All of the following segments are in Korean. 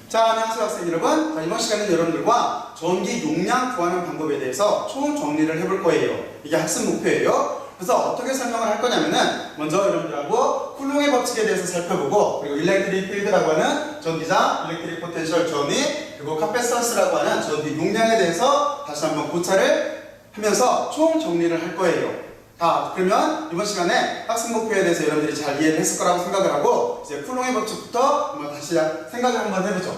자, 안녕하세요 학생 여러분. 자, 이번 시간에는 여러분들과 전기 용량 구하는 방법에 대해서 총 정리를 해볼 거예요. 이게 학습 목표예요. 그래서 어떻게 설명을 할 거냐면은 먼저 여러분들하고 쿨롱의 법칙에 대해서 살펴보고, 그리고 일렉트릭 필드라고 하는 전기장, 일렉트릭 포텐셜 전위, 그리고 카패시턴스라고 하는 전기 용량에 대해서 다시 한번 고찰을 하면서 총 정리를 할 거예요. 자, 그러면 이번 시간에 학습 목표에 대해서 여러분들이 잘 이해를 했을 거라고 생각을 하고, 이제 쿨롱의 법칙부터 한번 다시 생각을 한번 해보죠.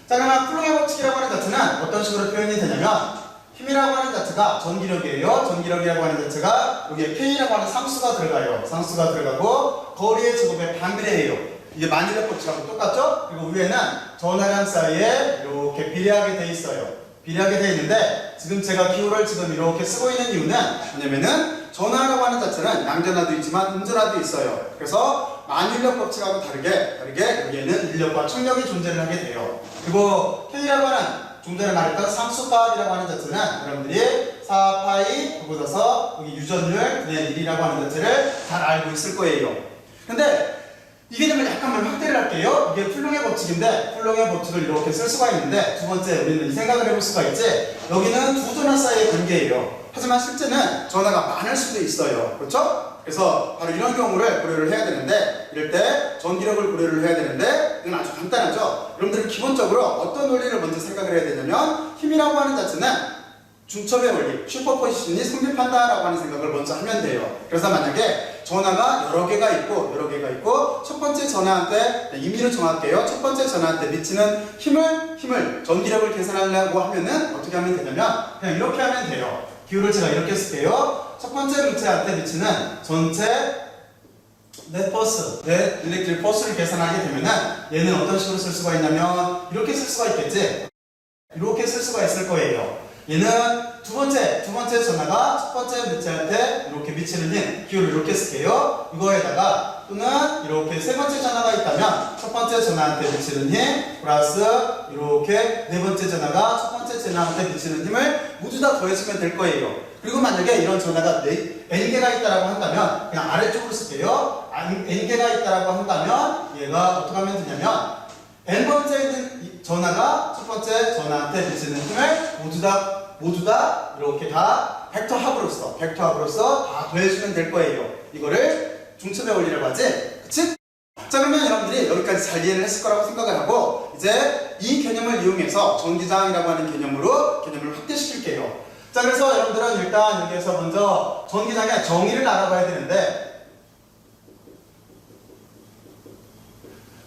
자, 그러면 쿨롱의 법칙이라고 하는 자체는 어떤 식으로 표현이 되냐면, 힘이라고 하는 자체가 전기력이에요. 전기력이라고 하는 자체가 여기에 K라고 하는 상수가 들어가요. 상수가 들어가고 거리의 제곱의 반비례예요. 이게 만일력 법칙하고 똑같죠? 그리고 위에는 전하량 사이에 이렇게 비례하게 돼 있어요. 비례하게 돼 있는데, 지금 제가 기호를 지금 이렇게 쓰고 있는 이유는 뭐냐면은, 전하라고 하는 자체는 양전하도 있지만 음전하도 있어요. 그래서 만일력 법칙하고 다르게 여기에는 인력과 청력이 존재를 하게 돼요. 그리고 K라고 하는 좀 전에 말했던 상수값이라고 하는 자체는 여러분들이 4파이 보고서서 여기 유전율 분의 1이라고 하는 자체를 잘 알고 있을 거예요. 근데 이 개념을 약간만 확대를 할게요. 이게 쿨롱의 법칙인데, 쿨롱의 법칙을 이렇게 쓸 수가 있는데, 두 번째 우리는 이 생각을 해볼 수가 있지. 여기는 두 전하 사이의 관계예요. 하지만 실제는 전하가 많을 수도 있어요. 그렇죠? 그래서 바로 이런 경우를 고려를 해야 되는데, 이럴 때 전기력을 고려를 해야 되는데, 이건 아주 간단하죠. 여러분들은 기본적으로 어떤 원리를 먼저 생각을 해야 되냐면, 힘이라고 하는 자체는 중첩의 원리, 슈퍼포지션이 성립한다라고 하는 생각을 먼저 하면 돼요. 그래서 만약에 전하가 여러 개가 있고 첫 번째 전하한테 임의로 정할게요. 첫 번째 전하한테 미치는 힘을 전기력을 계산하려고 하면은 어떻게 하면 되냐면, 그냥 이렇게 하면 돼요. 기호를 제가 이렇게 쓸게요. 첫 번째 물체한테 미치는 전체 넷 일렉트릭 포스를 계산하게 되면은, 얘는 어떤 식으로 쓸 수가 있냐면 이렇게 쓸 수가 있겠지. 이렇게 쓸 수가 있을 거예요. 얘는 두 번째 전하가 첫 번째 물체한테 이렇게 미치는 힘, 기호를 이렇게 쓸게요. 이거에다가 또는 이렇게 세 번째 전하가 있다면 첫 번째 전하한테 미치는 힘 플러스 이렇게 네 번째 전하가 첫 번째 전하한테 미치는 힘을 모두 다 더해주면 될 거예요. 그리고 만약에 이런 전하가 n개가 있다라고 한다면 그냥 아래쪽으로 쓸게요. n개가 있다라고 한다면 얘가 어떻게 하면 되냐면, n번째 전하가 첫 번째 전하한테 미치는 힘을 모두 다 이렇게 다 벡터 합으로서 다 더해주면 될 거예요. 이거를 중첩의 원리라고 하지. 그치? 자, 그러면 여러분들이 여기까지 잘 이해를 했을 거라고 생각을 하고, 이제 이 개념을 이용해서 전기장이라고 하는 개념을 확대시킬게요. 자, 그래서 여러분들은 일단 여기에서 먼저 전기장의 정의를 알아봐야 되는데,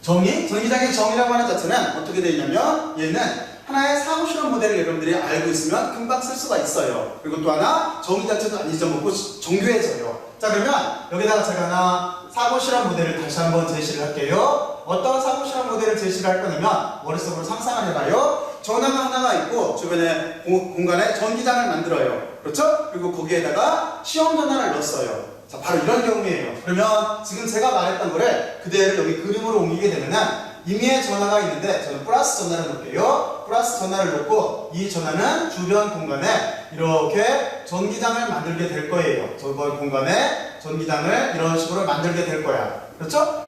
전기장의 정의라고 하는 자체는 어떻게 되어 있냐면, 얘는 하나의 사고실험 모델을 여러분들이 알고 있으면 금방 쓸 수가 있어요. 그리고 또 하나, 정의 자체도 안 잊어먹고 정교해져요. 자, 그러면 여기다가 제가 하나 사고실험 모델을 다시 한번 제시를 할게요. 어떤 사고실험 모델을 제시를 할 거냐면, 머릿속으로 상상을 해봐요. 전하가 하나가 있고 주변에 공간에 전기장을 만들어요. 그렇죠? 그리고 거기에다가 시험 전하를 넣었어요. 자, 바로 이런 경우예요. 그러면 지금 제가 말했던 거를 그대로 여기 그림으로 옮기게 되면은, 임의의 전하가 있는데 저는 플러스 전하를 놓을게요. 플러스 전하를 놓고 이 전하는 주변 공간에 이렇게 전기장을 만들게 될 거예요. 저번 공간에 전기장을 이런 식으로 만들게 될 거야. 그렇죠?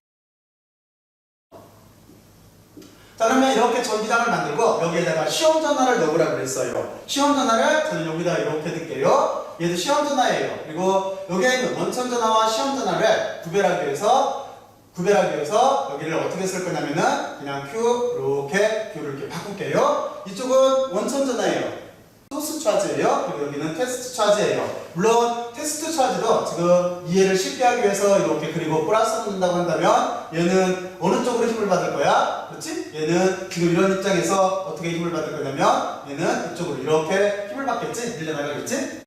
자, 그러면 이렇게 전기장을 만들고 여기에다가 시험 전하를 넣으라고 그랬어요. 시험 전하를 저는 여기다 이렇게 넣을게요. 얘도 시험 전하예요. 그리고 여기에 있는 원천 전하와 시험 전하를 구별하기 위해서 여기를 어떻게 쓸 거냐면은 그냥 Q를 이렇게 바꿀게요. 이쪽은 원천 전하예요. 소스 차지예요. 그리고 여기는 테스트 차지예요. 물론 테스트 차지도 지금 이해를 쉽게 하기 위해서 이렇게 그리고 플러스 넣는다고 한다면, 얘는 어느 쪽으로 힘을 받을 거야? 그렇지? 얘는 지금 이런 입장에서 어떻게 힘을 받을 거냐면, 얘는 이쪽으로 이렇게 힘을 받겠지? 밀려나가겠지?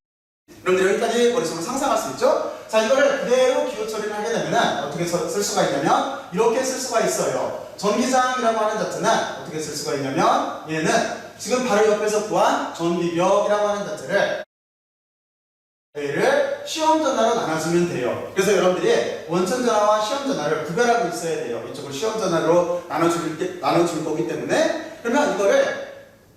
여러분들 여기까지 머릿속으로 상상할 수 있죠? 자, 이거를 그대로 기호 처리를 하게 되면 어떻게 쓸 수가 있냐면, 이렇게 쓸 수가 있어요. 전기장이라고 하는 자체는 어떻게 쓸 수가 있냐면, 얘는 지금 바로 옆에서 구한 전기력이라고 하는 자체를 얘를 시험 전하로 나눠주면 돼요. 그래서 여러분들이 원천 전하와 시험 전하를 구별하고 있어야 돼요. 이쪽을 시험 전하로 나눠줄 거기 때문에. 그러면 이거를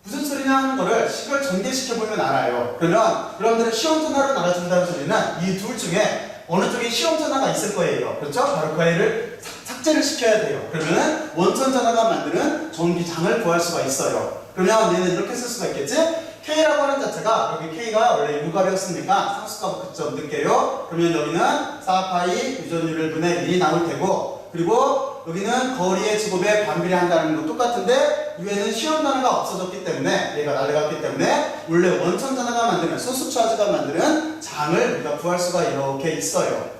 무슨 소리냐 하는 거를 식을 전개시켜보면 알아요. 그러면 여러분들은 시험 전하로 나눠준다는 소리는 이 둘 중에 어느 쪽에 시험 전하가 있을 거예요. 그렇죠? 바로 그 애를 삭제를 시켜야 돼요. 그러면 원천 전하가 만드는 전기장을 구할 수가 있어요. 그러면 얘는 이렇게 쓸 수가 있겠지? K라고 하는 자체가 여기 K가 원래 유값이었으니까 상수값을 그점 넣을게요. 그러면 여기는 4파이 유전율을 분의 1이 나올 테고, 그리고 여기는 거리의 제곱에 반비례한다는 거 똑같은데 위에는 시험 단어가 없어졌기 때문에 얘가 날아갔기 때문에 원래 원천 전하가 만드는 소수 차지가 만드는 장을 우리가 구할 수가 이렇게 있어요.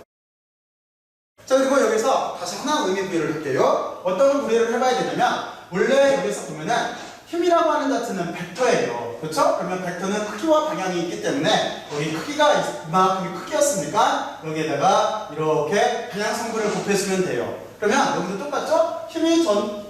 자, 그리고 여기서 다시 하나 의미 부여를 할게요. 어떤 부여를 해봐야 되냐면 원래 여기서 보면은 힘이라고 하는 자체는 벡터예요. 그렇죠? 그러면 벡터는 크기와 방향이 있기 때문에 여기 크기가 이만큼이 크기였으니까 여기에다가 이렇게 방향성분을 곱해주면 돼요. 그러면 여기도 똑같죠?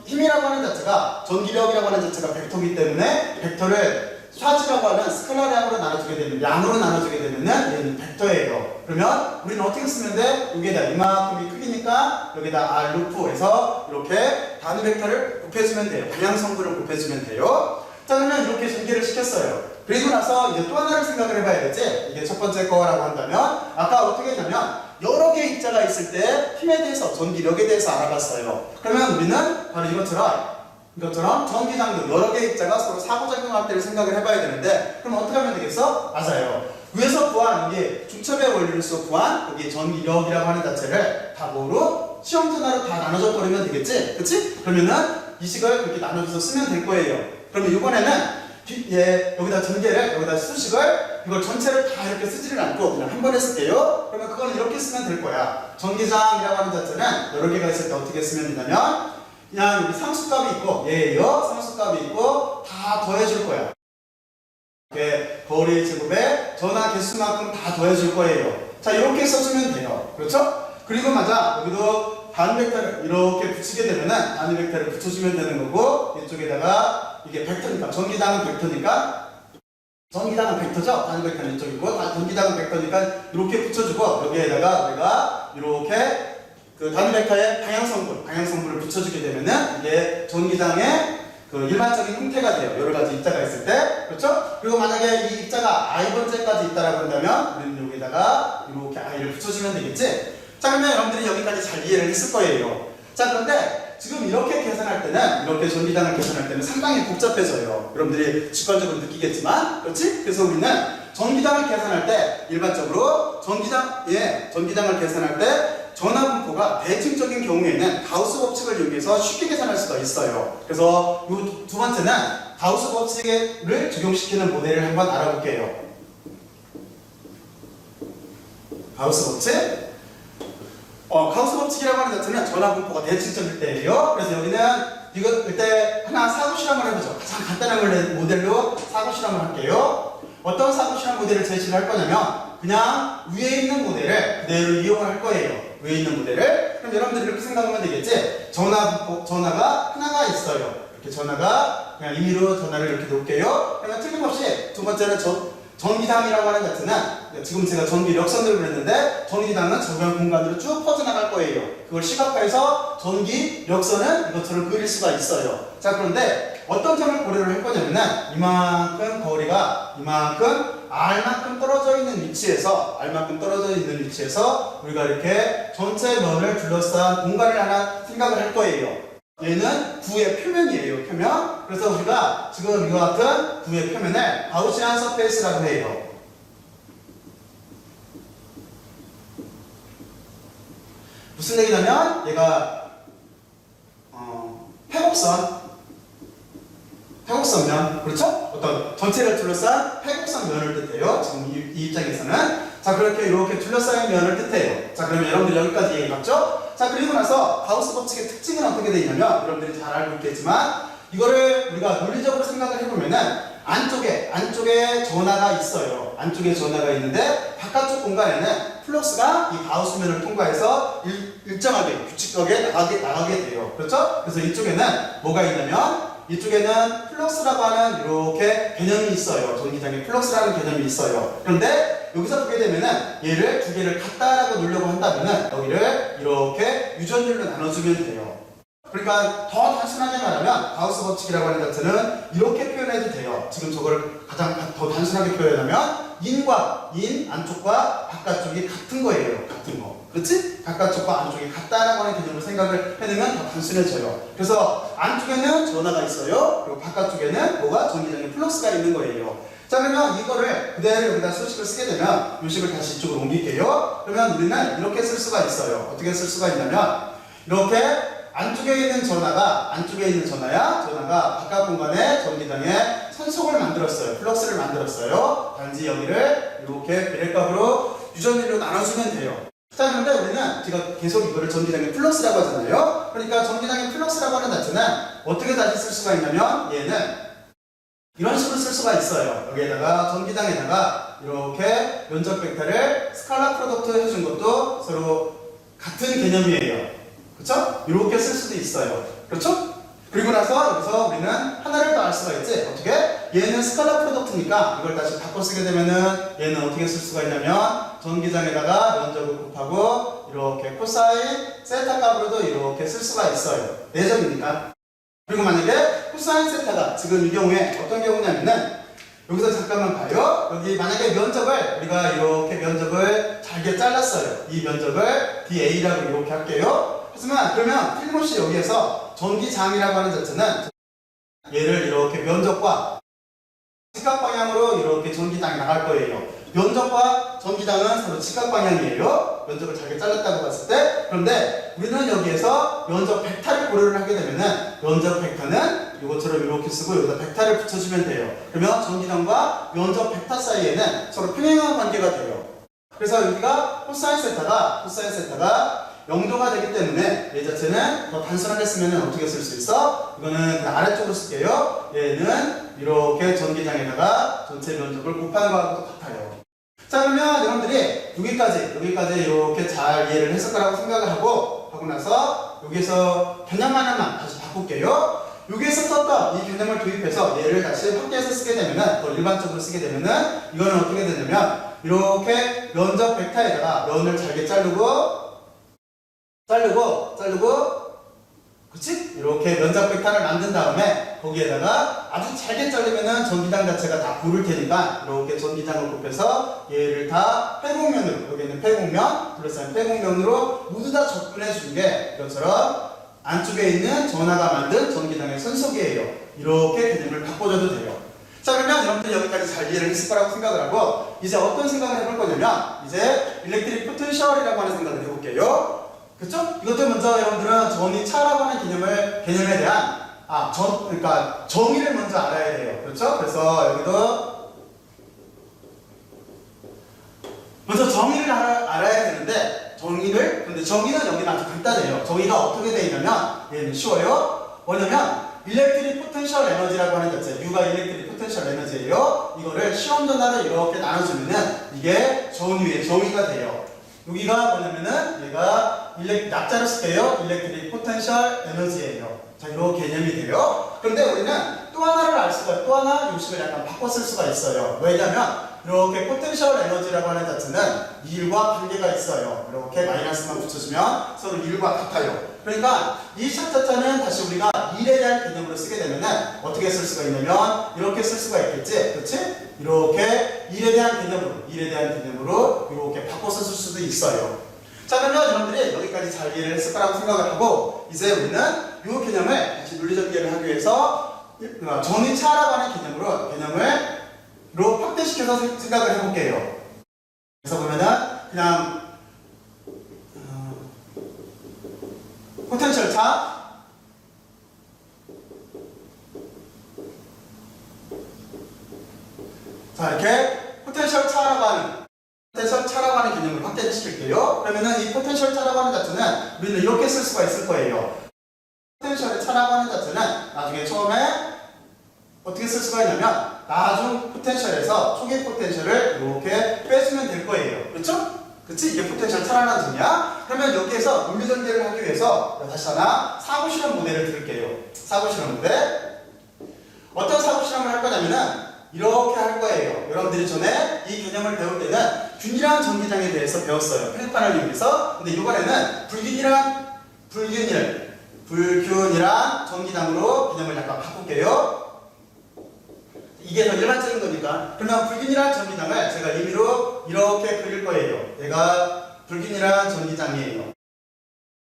힘이라고 하는 자체가 전기력이라고 하는 자체가 벡터이기 때문에 벡터를 차지라고 하는 스칼라량으로 나눠주게 되면, 양으로 나눠주게 되면은 얘는 벡터예요. 그러면 우리는 어떻게 쓰면 돼? 여기에다 이만큼이 크기니까 여기다 R 루프에서 이렇게 단위 벡터를 곱해주면 돼요. 방향성분을 곱해주면 돼요. 자, 그러면 이렇게 전개를 시켰어요. 그리고 나서 이제 또 하나를 생각을 해봐야 되지? 이게 첫 번째 거라고 한다면 아까 어떻게 했냐면 여러 개의 입자가 있을 때 힘에 대해서, 전기력에 대해서 알아봤어요. 그러면 우리는 바로 이것처럼 전기장도 여러 개의 입자가 서로 상호작용할 때를 생각을 해봐야 되는데, 그럼 어떻게 하면 되겠어? 맞아요. 위에서 구한 여기 중첩의 원리로서 구한 여기 전기력이라고 하는 자체를 다 뭐로? 시험 전화로 다 나눠져 버리면 되겠지? 그치? 그러면은 이 식을 그렇게 나눠줘서 쓰면 될 거예요. 그러면 이번에는 여기다 전개를, 여기다 수식을 이걸 전체를 다 이렇게 쓰지를 않고 그냥 한 번에 쓸게요. 그러면 그거는 이렇게 쓰면 될 거야. 전기장이라고 하는 자체는 여러 개가 있을 때 어떻게 쓰면 되냐면 그냥 여기 상수값이 있고 얘예요. 상수값이 있고 다 더해줄 거야. 이렇게 거리 제곱에 전화 개수만큼 다 더해줄 거예요. 자, 이렇게 써주면 돼요. 그렇죠? 그리고 맞아, 여기도 단위 벡터를 이렇게 붙이게 되면은 단위 벡터를 붙여주면 되는 거고, 이쪽에다가 이게 벡터니까, 전기당은 벡터니까, 전기당은 벡터죠? 단위 벡터는 이쪽이고, 전기당은 벡터니까 이렇게 붙여주고, 여기에다가 우리가 이렇게 그 단위 벡터의 방향성분을 붙여주게 되면은 이게 전기당의 그 일반적인 형태가 돼요. 여러 가지 입자가 있을 때. 그렇죠? 그리고 만약에 이 입자가 i번째까지 있다라고 한다면 우리는 여기다가 이렇게 i를 붙여주면 되겠지? 자, 그러면 여러분들이 여기까지 잘 이해를 했을 거예요. 자, 그런데 지금 이렇게 계산할 때는, 이렇게 전기당을 계산할 때는 상당히 복잡해져요. 여러분들이 직관적으로 느끼겠지만, 그렇지? 그래서 우리는 전기당을 계산할 때 일반적으로 전기당을 계산할 때 전하분포가 대칭적인 경우에는 가우스 법칙을 이용해서 쉽게 계산할 수가 있어요. 그래서 이 두 번째는 가우스 법칙을 적용시키는 모델을 한번 알아볼게요. 가우스 법칙? 가우스 법칙이라고 하는 자체는 전하분포가 대칭적일 때예요. 그래서 여기는 이때 하나 사고 실험을 해보죠. 가장 간단한 모델로 사고 실험을 할게요. 어떤 사고 실험 모델을 제시를 할 거냐면 그냥 위에 있는 모델을 그대로 이용을 할 거예요. 위에 있는 모델을. 그럼 여러분들이 이렇게 생각하면 되겠지? 전화가 하나가 있어요. 이렇게 전화가 그냥 임의로 전화를 이렇게 놓을게요. 그러면 틀림없이 두 번째는 전기당이라고 하는 자체는 지금 제가 전기력선을 그랬는데 전기당은 적용 공간으로 쭉 퍼져나갈 거예요. 그걸 시각화해서 전기력선은 이것처럼 그릴 수가 있어요. 자, 그런데 어떤 점을 고려를 할 거냐면은 이만큼 거리가 이만큼 R만큼 떨어져 있는 위치에서 우리가 이렇게 전체 면을 둘러싼 공간을 하나 생각을 할 거예요. 얘는 구의 표면이에요. 표면. 그래서 우리가 지금 이와 같은 구의 표면을 가우시안 서페이스라고 해요. 무슨 얘기냐면 얘가 회곡선면, 그렇죠? 어떤 전체를 둘러싼 회곡선 면을 뜻해요. 지금 이 입장에서는. 자, 그렇게 이렇게 둘러싸인 면을 뜻해요. 자, 그러면 여러분들 여기까지 얘기 맞죠? 자, 그리고 나서 가우스 법칙의 특징은 어떻게 되냐면 여러분들이 잘 알고 있겠지만 이거를 우리가 논리적으로 생각을 해보면은 안쪽에 전하가 있어요. 안쪽에 전하가 있는데 바깥쪽 공간에는 플럭스가 이 가우스면을 통과해서 일정하게 규칙적에 나가게 돼요. 그렇죠? 그래서 이쪽에는 뭐가 있냐면 이쪽에는 플럭스라고 하는 이렇게 개념이 있어요. 전기장에 플럭스라는 개념이 있어요. 그런데 여기서 보게 되면은 얘를 두 개를 같다라고 놓으려고 한다면은 여기를 이렇게 유전율로 나눠주면 돼요. 그러니까 더 단순하게 말하면 가우스 법칙이라고 하는 자체는 이렇게 표현해도 돼요. 지금 저걸 가장 더 단순하게 표현하면 인 안쪽과 바깥쪽이 같은 거예요. 같은 거. 그렇지? 바깥쪽과 안쪽이 같다라고 하는 개념으로 생각을 해내면 더 단순해져요. 그래서 안쪽에는 전하가 있어요. 그리고 바깥쪽에는 뭐가? 전기장에 플러스가 있는 거예요. 자, 그러면 이거를 그대로 여기다 수식을 쓰게 되면 이 식을 다시 이쪽으로 옮길게요. 그러면 우리는 이렇게 쓸 수가 있어요. 어떻게 쓸 수가 있냐면 이렇게 안쪽에 있는 전하가 바깥 공간에 전기장에 선속을 만들었어요. 플럭스를 만들었어요. 단지 여기를 이렇게 비례값으로 유전율로 나눠주면 돼요. 자, 그런데 우리는 제가 계속 이거를 전기장의 플러스라고 하잖아요. 그러니까 전기장의 플러스라고 하는 자체는 어떻게 다시 쓸 수가 있냐면 얘는 이런 식으로 쓸 수가 있어요. 여기에다가 전기장에다가 이렇게 면적 벡터를 스칼라 프로덕트 해준 것도 서로 같은 개념이에요. 그렇죠? 이렇게 쓸 수도 있어요. 그렇죠? 그리고 나서 여기서 우리는 하나를 더 알 수가 있지. 어떻게? 얘는 스칼라 프로덕트니까 이걸 다시 바꿔 쓰게 되면은 얘는 어떻게 쓸 수가 있냐면 전기장에다가 면적을 곱하고 이렇게 코사인 세타 값으로도 이렇게 쓸 수가 있어요. 내점이니까. 그리고 만약에 코사인 세타가 지금 이 경우에 어떤 경우냐면은 여기서 잠깐만 봐요. 여기 만약에 면적을 우리가 이렇게 면적을 잘게 잘랐어요. 이 면적을 DA라고 이렇게 할게요. 하지만 그러면 틀림없이 여기에서 전기장이라고 하는 자체는 얘를 이렇게 면적과 직각 방향으로 이렇게 전기장이 나갈 거예요. 면적과 전기장은 서로 직각 방향이에요. 면적을 잘게 잘랐다고 봤을 때. 그런데 우리는 여기에서 면적 벡터를 고려를 하게 되면은 면적 벡터는 이것처럼 이렇게 쓰고 여기다 벡터를 붙여주면 돼요. 그러면 전기장과 면적 벡터 사이에는 서로 평행한 관계가 돼요. 그래서 여기가 코사인 세타가 0도가 되기 때문에 얘 자체는 더 단순하게 쓰면 어떻게 쓸 수 있어? 이거는 그냥 아래쪽으로 쓸게요. 얘는 이렇게 전기장에다가 전체 면적을 곱하는 거하고 같아요. 자, 그러면 여러분들이 여기까지 이렇게 잘 이해를 했을 거라고 생각을 하고 나서 여기에서 개념 하나만 다시 바꿀게요. 여기에서 썼던 이 개념을 도입해서 얘를 다시 확대해서 쓰게 되면은 더 일반적으로 쓰게 되면은 이거는 어떻게 되냐면 이렇게 면적 벡터에다가 면을 잘게 자르고 그치? 이렇게 면적 벡터를 만든 다음에 거기에다가 아주 잘게 자르면은 전기장 자체가 다 고를 테니까 이렇게 전기장을 곱해서 얘를 다 회곡면으로 여기는 회곡면 둘러싸인 회곡면으로 모두 다 접근해 준 게 이것처럼 안쪽에 있는 전하가 만든 전기장의 선속이에요. 이렇게 개념을 바꿔줘도 돼요. 자, 그러면 여러분들 여기까지 잘 이해를 했을 거라고 생각을 하고 이제 어떤 생각을 해볼 거냐면 이제 일렉트릭 포텐셜이라고 하는 생각을 해볼게요. 그쵸? 이것도 먼저 여러분들은 전이 차라고 하는 개념에 대한 그러니까 정의를 먼저 알아야 돼요. 그렇죠? 그래서 여기도 먼저 정의를 알아야 되는데 근데 정의는 여기는 아주 간단해요. 정의가 어떻게 되어 있냐면 얘는 쉬워요. 뭐냐면 일렉트릭 포텐셜 에너지라고 하는 자체, U가 일렉트릭 포텐셜 에너지예요. 이거를 시험 전하를 이렇게 나눠주면은 이게 전위의 정의가 돼요. 여기가 뭐냐면은 얘가 약자로 쓸게요. 일렉트릭 포텐셜 에너지예요. 자, 이런 개념이 돼요. 그런데 우리는 또 하나 요식을 약간 바꿔 쓸 수가 있어요. 왜냐면 이렇게 포텐셜 에너지라고 하는 자체는 1과 관계가 있어요. 이렇게 마이너스만 붙여주면 서로 1과 같아요. 그러니까 이 샷 자체는 다시 우리가 1에 대한 개념으로 쓰게 되면은 어떻게 쓸 수가 있냐면 이렇게 쓸 수가 있겠지? 그렇지? 이렇게 1에 대한 개념으로 이렇게 바꿔서 쓸 수도 있어요. 자, 그러면 여러분들이 여기까지 잘 이해를 했을 거라고 생각을 하고 이제 우리는 이 개념을 다시 논리전개를 하기 위해서 전위차라고 하는 개념을 확대시켜서 생각을 해볼게요. 그래서 보면은 그냥 포텐셜 차 자, 이렇게 포텐셜 차라고 하는 개념을 확대시킬게요. 그러면은 이 포텐셜 차라고 하는 자체는 우리는 이렇게 쓸 수가 있을 거예요. 포텐셜의 차라고 하는 자체는 나중에 처음에 어떻게 쓸 수가 있냐면 나중 포텐셜에서 초기 포텐셜을 이렇게 빼주면 될 거예요. 그렇죠? 그치? 이게 포텐셜 차라는 점이야. 그러면 여기에서 논리전개를 하기 위해서 다시 하나 사고실험 모델을 들을게요. 사고실험 모델. 어떤 사고실험을 할 거냐면은 이렇게 할 거예요. 여러분들이 전에 이 개념을 배울 때는 균일한 전기장에 대해서 배웠어요. 플랫판을 이용해서. 근데 이번에는 불균일한 전기장으로 개념을 약간 바꿀게요. 이게 더 일반적인 거니까. 그러면 불균이란 전기장을 제가 임의로 이렇게 그릴 거예요. 얘가 불균이란 전기장이에요.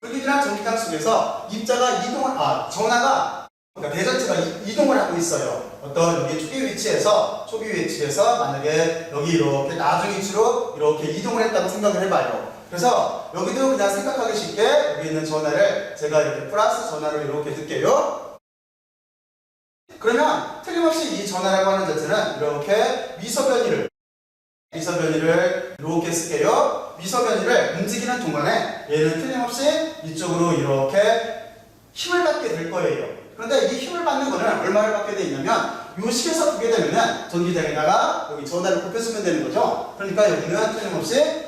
불균이란 전기장 속에서 전하가 그러니까 대전체가 이동을 하고 있어요. 어떤 여기 초기 위치에서 만약에 여기 이렇게 나중 위치로 이렇게 이동을 했다고 생각을 해봐요. 그래서 여기도 그냥 생각하기 쉽게 여기 있는 전하를 제가 이렇게 플러스 전하로 이렇게 넣을게요. 그러면 틀림없이 이 전하라고 하는 자체는 이렇게 미소변이를 이렇게 쓸게요. 미소변이를 움직이는 동안에 얘는 틀림없이 이쪽으로 이렇게 힘을 받게 될 거예요. 그런데 이 힘을 받는 거는 얼마를 받게 돼 있냐면 요 식에서 보게 되면은 전기장에다가 여기 전하를 곱해주면 되는 거죠. 그러니까 여기는 틀림없이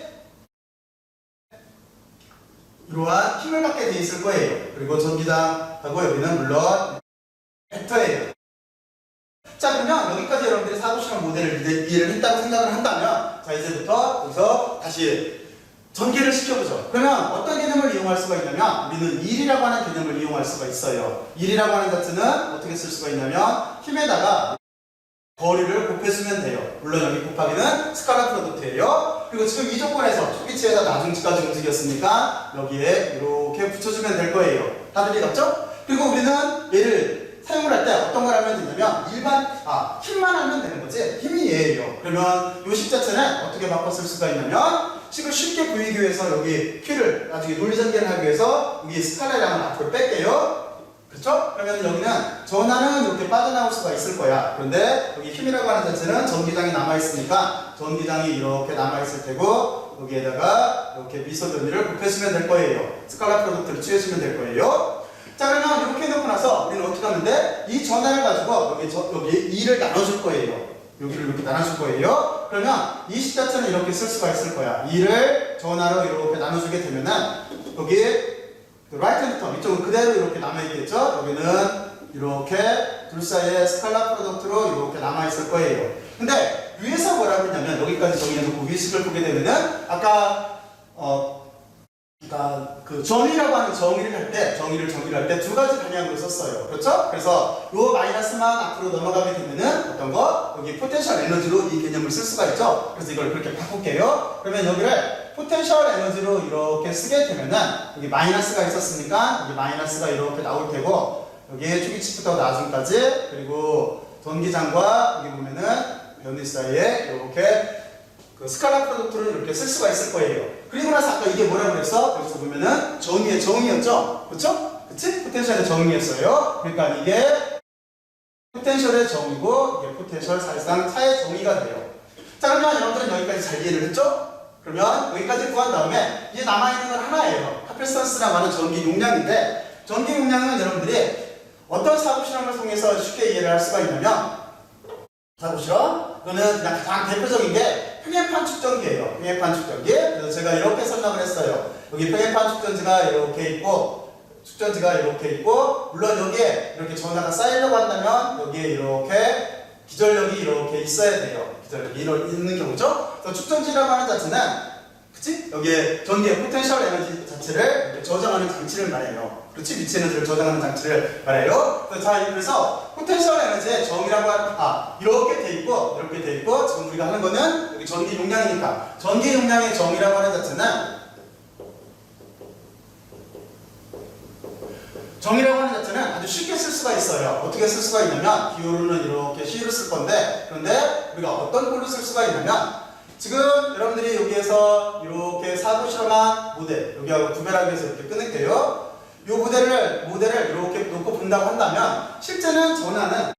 이러한 힘을 받게 돼 있을 거예요. 그리고 전기장하고 여기는 물론 벡터예요. 자, 그러면 여기까지 여러분들이 사고시간 모델을 이해를 했다고 생각을 한다면 자, 이제부터 여기서 다시 전개를 시켜보죠. 그러면 어떤 개념을 이용할 수가 있냐면 우리는 일이라고 하는 개념을 이용할 수가 있어요. 일이라고 하는 자체는 어떻게 쓸 수가 있냐면 힘에다가 거리를 곱해주면 돼요. 물론 여기 곱하기는 스칼라 프로덕트예요. 그리고 지금 이 조건에서 초기치에서 나중치까지 움직였으니까 여기에 이렇게 붙여주면 될 거예요. 다들 이해갔죠? 그리고 우리는 얘를 사용을 할 때 어떤 걸 하면 되냐면 힘만 하면 되는 거지. 힘이 얘예요. 그러면 이 식 자체는 어떻게 바꿔 쓸 수가 있냐면 식을 쉽게 보이기 위해서 여기 Q를 나중에 논리전개를 하기 위해서 여기 스칼라량을 앞으로 뺄게요. 그렇죠? 그러면 여기는 전하는 이렇게 빠져나올 수가 있을 거야. 그런데 여기 힘이라고 하는 자체는 전기장이 남아있으니까 전기장이 이렇게 남아있을 테고 여기에다가 이렇게 미소변이를 곱해주면 될 거예요. 스칼라 프로덕트를 취해주면 될 거예요. 자, 그러면 이렇게 해놓고 나서 우리는 어떻게 하면 돼? 이 전하를 가지고 여기 2를 나눠줄 거예요. 여기를 이렇게 나눠줄 거예요. 그러면 이 식 자체는 이렇게 쓸 수가 있을 거야. 2를 전하로 이렇게 나눠주게 되면은 여기 라이트 핸드 텀 이쪽은 그대로 이렇게 남아있겠죠? 여기는 이렇게 둘 사이에 스칼라 프로덕트로 이렇게 남아있을 거예요. 근데 위에서 뭐라고 했냐면 여기까지 정리해놓고 위식을 보게 되면은 아까 그러니까 그 정의라고 하는 정의를 할 때 두 가지 방향으로 썼어요. 그렇죠? 그래서 요 마이너스만 앞으로 넘어가게 되면은 어떤 거? 여기 포텐셜 에너지로 이 개념을 쓸 수가 있죠. 그래서 이걸 그렇게 바꿀게요. 그러면 여기를 포텐셜 에너지로 이렇게 쓰게 되면은 여기 마이너스가 있었으니까 여기 마이너스가 이렇게 나올 테고 여기에 초기치부터 나중까지 그리고 전기장과 여기 보면은 변이 사이에 이렇게 그 스칼라 프로덕트를 이렇게 쓸 수가 있을 거예요. 그리고 나서 아까 이게 뭐라고 그랬어? 여기서 보면은 정의였죠? 그쵸? 그치? 포텐셜의 정의였어요. 그러니까 이게 포텐셜의 정의고 이게 포텐셜 사실상 차의 정의가 돼요. 자, 그러면 여러분들은 여기까지 잘 이해를 했죠? 그러면 여기까지 구한 다음에 이제 남아있는 건 하나예요. 카펠스턴스라고 하는 전기 용량인데 전기 용량은 여러분들이 어떤 사고 실험을 통해서 쉽게 이해를 할 수가 있냐면 사고 실험? 그거는 그냥 가장 대표적인 게 평행판 축전기예요. 평행판 축전기. 그래서 제가 이렇게 설명을 했어요. 여기 평행판 축전지가 이렇게 있고 물론 여기에 이렇게 전하가 쌓이려고 한다면 여기에 이렇게 기전력이 이렇게 있어야 돼요. 기전력이 있는 경우죠. 그래서 축전지라고 하는 자체는 그치? 여기에 전기의 포텐셜 에너지 자체를 이렇게 저장하는 장치를 말해요. 그렇지? 위치 에너지를 저장하는 장치를 말해요. 그래서 포텐셜 에너지의 정의라고 하는 이렇게 돼 있고 지금 우리가 하는 거는 여기 전기 용량이니까 전기 용량의 정의라고 하는 자체는 정의라고 하는 자체는 아주 쉽게 쓸 수가 있어요. 어떻게 쓸 수가 있냐면 기호로는 이렇게 C로 쓸 건데 그런데 우리가 어떤 꼴로 쓸 수가 있냐면 지금 여러분들이 여기에서 이렇게 사고 실험한 모델 여기하고 구별하기 위해서 이렇게 끊을게요. 이 모델을 이렇게 놓고 본다고 한다면 실제는 전하는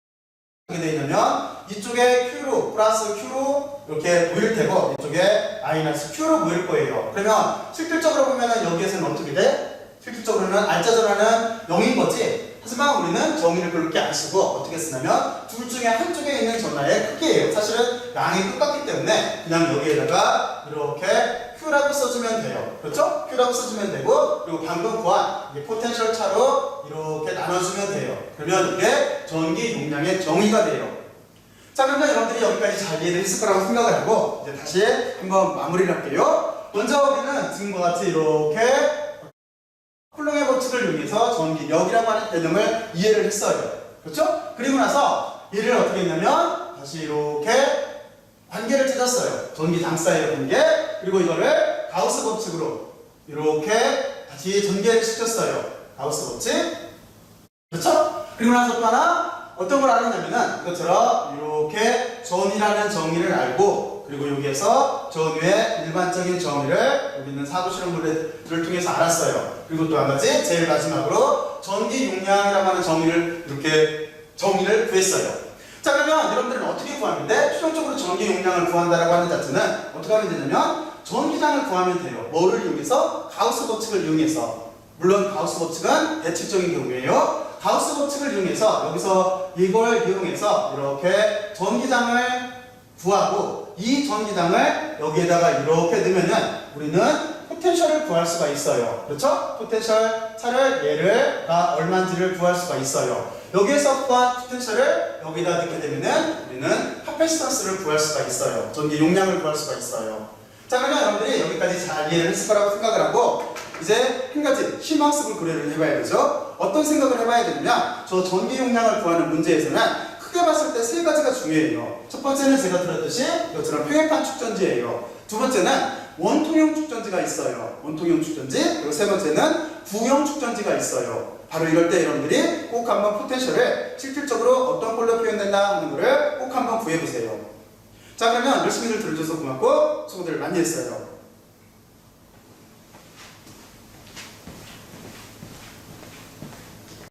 어떻게 되어 있냐면 이쪽에 Q로 플러스 Q로 이렇게 모일 테고 이쪽에 마이너스 Q로 모일 거예요. 그러면 실질적으로 보면은 여기에서는 어떻게 돼? 실질적으로는 알짜 전하는 0인 거지. 하지만 우리는 정의를 그렇게 안 쓰고 어떻게 쓰냐면 둘 중에 한쪽에 있는 전하의 크기예요. 사실은 양이 똑같기 때문에 그냥 여기에다가 이렇게 Q라고 써주면 돼요. 그렇죠? Q라고 써주면 되고 그리고 방금 구한 포텐셜 차로 이렇게 나눠주면 돼요. 그러면 이게 전기 용량의 정의가 돼요. 자, 그러면 여러분들이 여기까지 잘 이해를 했을 거라고 생각을 하고 이제 다시 한번 마무리를 할게요. 먼저 우리는 지금과 같이 이렇게 쿨롱의 법칙을 이용해서 전기력이라고 하는 개념을 이해를 했어요. 그렇죠? 그리고 나서 얘를 어떻게 했냐면 다시 이렇게 관계를 찾았어요. 전기장 사이의 관계. 그리고 이거를 가우스 법칙으로 이렇게 다시 전개를 시켰어요. 가우스 법칙. 그렇죠? 그리고 나서 또 하나 어떤 걸 알았냐면은 이것처럼 이렇게 전이라는 정의를 알고, 그리고 여기에서 전위의 일반적인 정의를 여기 있는 사고 실험물을 통해서 알았어요. 그리고 또 한 가지 제일 마지막으로 전기 용량이라고 하는 정의를 이렇게 정의를 구했어요. 자, 그러면 여러분들은 어떻게 구하는데 최종적으로 전기 용량을 구한다라고 하는 자체는 어떻게 하면 되냐면 전기장을 구하면 돼요. 뭐를 이용해서? 가우스 법칙을 이용해서. 물론 가우스 법칙은 대칭적인 경우에요. 가우스 법칙을 이용해서 여기서 이걸 이용해서 이렇게 전기장을 구하고, 이 전기장을 여기에다가 이렇게 넣으면은 우리는 포텐셜을 구할 수가 있어요. 그렇죠? 포텐셜 차를 얘가 얼마인지를 구할 수가 있어요. 여기에서 구한 포텐셜을 여기다 넣게 되면은 우리는 카패시턴스를 구할 수가 있어요. 전기 용량을 구할 수가 있어요. 자, 그러면 여러분들이 여기까지 잘 이해를 했을 거라고 생각을 하고, 이제 한 가지 희망습을 고려를 해봐야 되죠. 어떤 생각을 해봐야 되냐면, 저 전기 용량을 구하는 문제에서는 크게 봤을 때 세 가지가 중요해요. 첫 번째는 제가 들었듯이 이것처럼 평행판 축전지예요. 두 번째는 원통형 축전지가 있어요. 원통형 축전지. 그리고 세 번째는 구형 축전지가 있어요. 바로 이럴 때 여러분들이 꼭 한번 포텐셜을 실질적으로 어떤 꼴로 표현된다 하는 거를 꼭 한번 구해보세요. 자, 그러면 열심히들 들어줘서 고맙고 수고들 많이 했어요.